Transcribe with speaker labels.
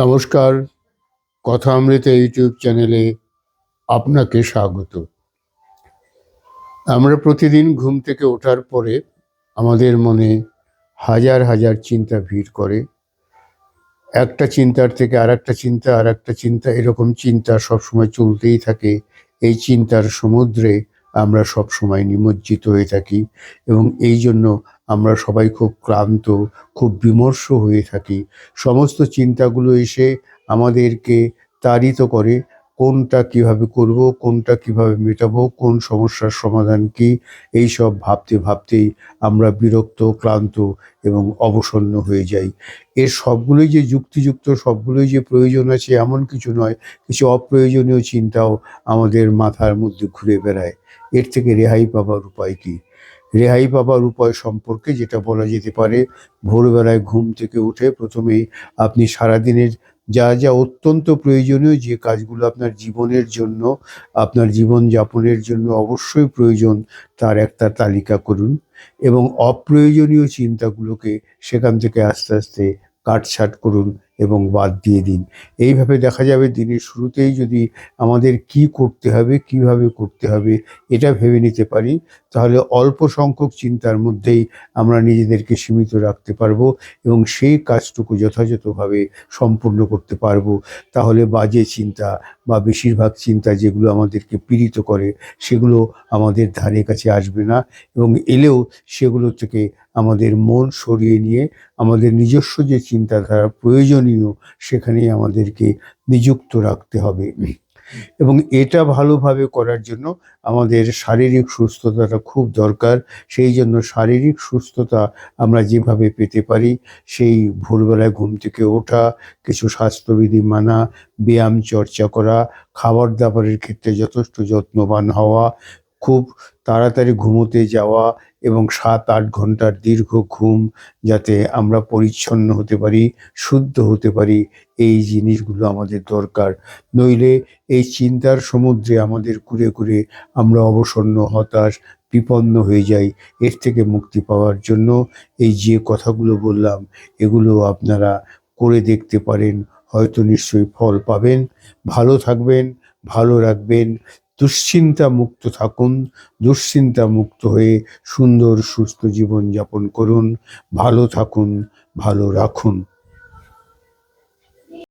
Speaker 1: নমস্কার। কথা অমৃত ইউটিউব চ্যানেলে আপনাকে স্বাগত। আমরা প্রতিদিন ঘুম থেকে ওঠার পরে আমাদের মনে হাজার হাজার চিন্তা ভিড় করে। একটা চিন্তার থেকে আরেকটা চিন্তা, আরেকটা চিন্তা, এরকম চিন্তা সবসময় চলতেই থাকে। এই চিন্তার সমুদ্রে আমরা সবসময় নিমজ্জিত হয়ে থাকি এবং এই জন্য আমরা সবাই খুব ক্লান্ত, খুব বিমর্ষ হয়ে থাকি। সমস্ত চিন্তাগুলো এসে আমাদেরকে তাড়িত করে, কোনটা কিভাবে করব, কোনটা কিভাবে মেটাবো, কোন সমস্যার সমাধান কি, এইসব ভাবতে ভাবতেই আমরা বিরক্ত, ক্লান্ত এবং অবসন্ন হয়ে যাই। এর সবগুলোই যে যুক্তিযুক্ত, সবগুলোই যে প্রয়োজন আছে এমন কিছু নয়। কিছু অপ্রয়োজনীয় চিন্তাও আমাদের মাথার মধ্যে ঘুরে বেড়ায়। এর থেকে রেহাই পাবার উপায় কি? রেহাই পাবার উপায় সম্পর্কে যেটা বলা যেতে পারে, ভোরবেলায় ঘুম থেকে উঠে প্রথমেই আপনি সারাদিনের যা যা অত্যন্ত প্রয়োজনীয় যে কাজগুলো আপনার জীবনের জন্য, আপনার জীবনযাপনের জন্য অবশ্যই প্রয়োজন, তার একটা তালিকা করুন এবং অপ্রয়োজনীয় চিন্তাগুলোকে সেখান থেকে আস্তে আস্তে কাটছাঁট করুন এবং বাদ দিয়ে দিন। এইভাবে দেখা যাবে দিনের শুরুতেই যদি আমাদের কি করতে হবে, কিভাবে করতে হবে এটা ভেবে নিতে পারি, তাহলে অল্প সংখ্যক চিন্তার মধ্যেই আমরা নিজেদেরকে সীমিত রাখতে পারবো এবং সেই কাজটুকু যথাযথভাবে সম্পূর্ণ করতে পারবো। তাহলে বাজে চিন্তা বা বেশিরভাগ চিন্তা যেগুলো আমাদেরকে পীড়িত করে সেগুলো আমাদের ধারে কাছে আসবে না এবং এলেও সেগুলো থেকে আমাদের মন সরিয়ে নিয়ে আমাদের নিজস্ব যে চিন্তাধারা প্রয়োজনীয় সেখানেই আমাদেরকে নিযুক্ত রাখতে হবে। এবং এটা ভালোভাবে করার জন্য আমাদের শারীরিক সুস্থতাটা খুব দরকার। সেই জন্য শারীরিক সুস্থতা আমরা যেভাবে পেতে পারি, সেই ভোরবেলায় ঘুম থেকে ওঠা, কিছু স্বাস্থ্যবিধি মানা, ব্যায়াম চর্চা করা, খাবার দাবারের ক্ষেত্রে যথেষ্ট যত্নবান হওয়া, খুব তাড়াতাড়ি ঘুমোতে যাওয়া এবং 7-8 ঘন্টার দীর্ঘ ঘুম, যাতে আমরা পরিচ্ছন্ন হতে পারি, শুদ্ধ হতে পারি, এই জিনিসগুলো আমাদের দরকার। নইলে এই চিন্তার সমুদ্রে আমাদের কুরে কুরে আমরা অবসন্ন, হতাশ, বিপন্ন হয়ে যাই। এর থেকে মুক্তি পাওয়ার জন্য এই যে কথাগুলো বললাম এগুলো আপনারা করে দেখতে পারেন, হয়তো নিশ্চয়ই ফল পাবেন। ভালো থাকবেন, ভালো রাখবেন, দুশ্চিন্তা মুক্ত থাকুন, দুশ্চিন্তা মুক্ত হয়ে সুন্দর সুস্থ জীবনযাপন করুন। ভালো থাকুন, ভালো রাখুন।